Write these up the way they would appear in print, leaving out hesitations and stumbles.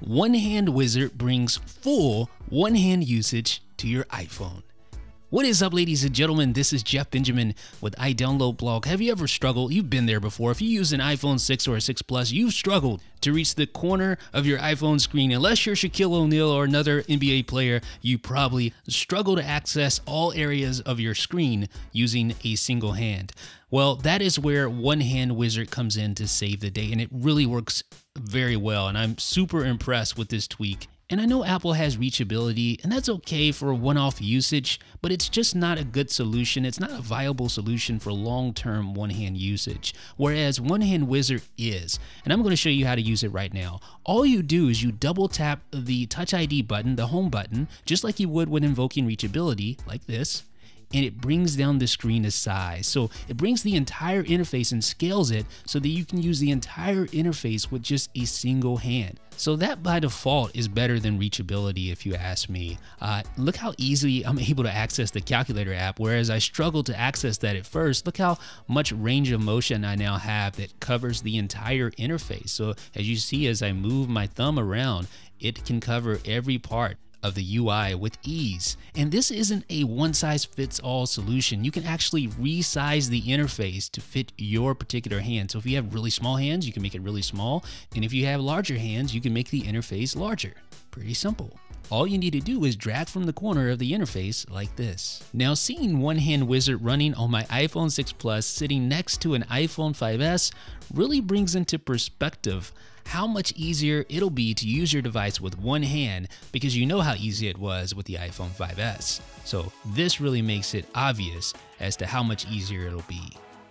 OneHandWizard brings full one-hand usage to your iPhone. What is up, ladies and gentlemen? This is Jeff Benjamin with iDownloadBlog. Have you ever struggled? You've been there before. If you use an iPhone 6 or a 6 Plus, you've struggled to reach the corner of your iPhone screen. Unless you're Shaquille O'Neal or another NBA player, you probably struggle to access all areas of your screen using a single hand. Well, that is where OneHandWizard comes in to save the day, and it really works very well, and I'm super impressed with this tweak. And I know Apple has reachability, and that's okay for one-off usage, but it's just not a good solution. It's not a viable solution for long-term one-hand usage, whereas OneHandWizard is. And I'm going to show you how to use it right now. All you do is you double tap the Touch ID button, the home button, just like you would when invoking reachability, like this, and it brings down the screen to size. So it brings the entire interface and scales it so that you can use the entire interface with just a single hand. So that by default is better than reachability if you ask me. Look how easily I'm able to access the calculator app, whereas I struggled to access that at first. Look how much range of motion I now have that covers the entire interface. So as you see, as I move my thumb around, it can cover every part of the UI with ease. And this isn't a one-size-fits-all solution. You can actually resize the interface to fit your particular hand. So if you have really small hands, you can make it really small. And if you have larger hands, you can make the interface larger. Pretty simple. All you need to do is drag from the corner of the interface like this. Now, seeing OneHandWizard running on my iPhone 6 Plus sitting next to an iPhone 5S really brings into perspective how much easier it'll be to use your device with one hand, because you know how easy it was with the iPhone 5S. So this really makes it obvious as to how much easier it'll be.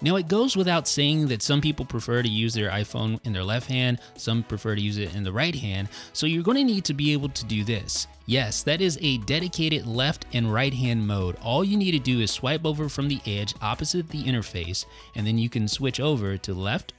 Now, it goes without saying that some people prefer to use their iPhone in their left hand, some prefer to use it in the right hand, so you're going to need to be able to do this. Yes, that is a dedicated left and right hand mode. All you need to do is swipe over from the edge opposite the interface, and then you can switch over to left,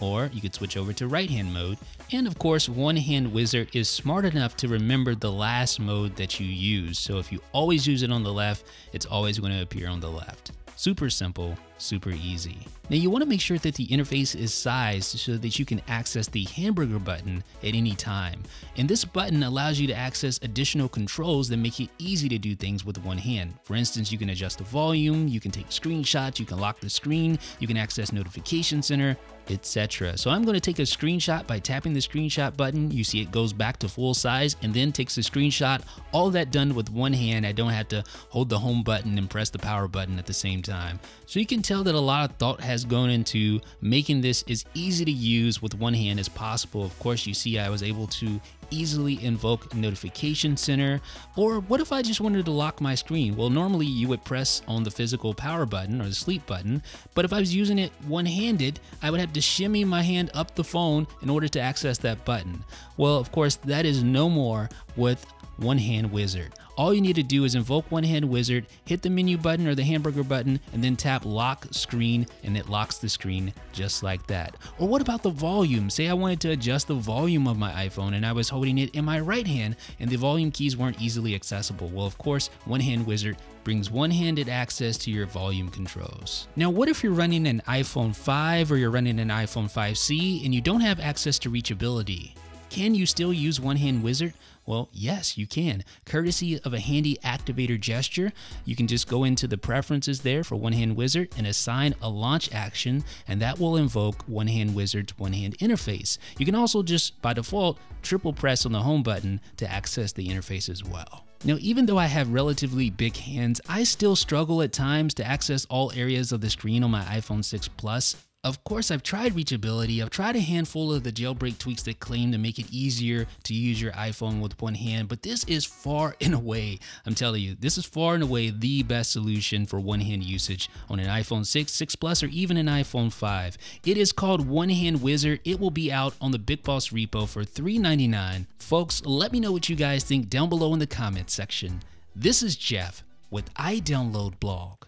or you could switch over to right hand mode. And of course, OneHandWizard is smart enough to remember the last mode that you use. So if you always use it on the left, it's always going to appear on the left. Super simple, super easy. Now, you want to make sure that the interface is sized so that you can access the hamburger button at any time. And this button allows you to access additional controls that make it easy to do things with one hand. For instance, you can adjust the volume, you can take screenshots, you can lock the screen, you can access Notification Center, etc. So I'm going to take a screenshot by tapping the screenshot button. You see it goes back to full size and then takes a screenshot. All that done with one hand. I don't have to hold the home button and press the power button at the same time. So you can tell that a lot of thought has gone into making this as easy to use with one hand as possible. Of course, you see I was able to easily invoke Notification Center. Or what if I just wanted to lock my screen? Well, normally you would press on the physical power button or the sleep button, but if I was using it one-handed, I would have to shimmy my hand up the phone in order to access that button. Well, of course, that is no more with OneHandWizard. All you need to do is invoke OneHandWizard, hit the menu button or the hamburger button, and then tap lock screen, and it locks the screen just like that. Or what about the volume? Say I wanted to adjust the volume of my iPhone and I was holding it in my right hand and the volume keys weren't easily accessible. Well, of course, OneHandWizard brings one-handed access to your volume controls. Now, what if you're running an iPhone 5 or you're running an iPhone 5C and you don't have access to reachability? Can you still use OneHandWizard? Well, yes, you can. Courtesy of a handy activator gesture, you can just go into the preferences there for OneHandWizard and assign a launch action, and that will invoke OneHandWizard's one-hand interface. You can also just, by default, triple press on the home button to access the interface as well. Now, even though I have relatively big hands, I still struggle at times to access all areas of the screen on my iPhone 6 Plus. Of course, I've tried reachability. I've tried a handful of the jailbreak tweaks that claim to make it easier to use your iPhone with one hand, but this is far and away, I'm telling you, this is far and away the best solution for one-hand usage on an iPhone 6, 6 Plus, or even an iPhone 5. It is called OneHandWizard. It will be out on the Big Boss repo for $3.99. Folks, let me know what you guys think down below in the comments section. This is Jeff with iDownloadBlog.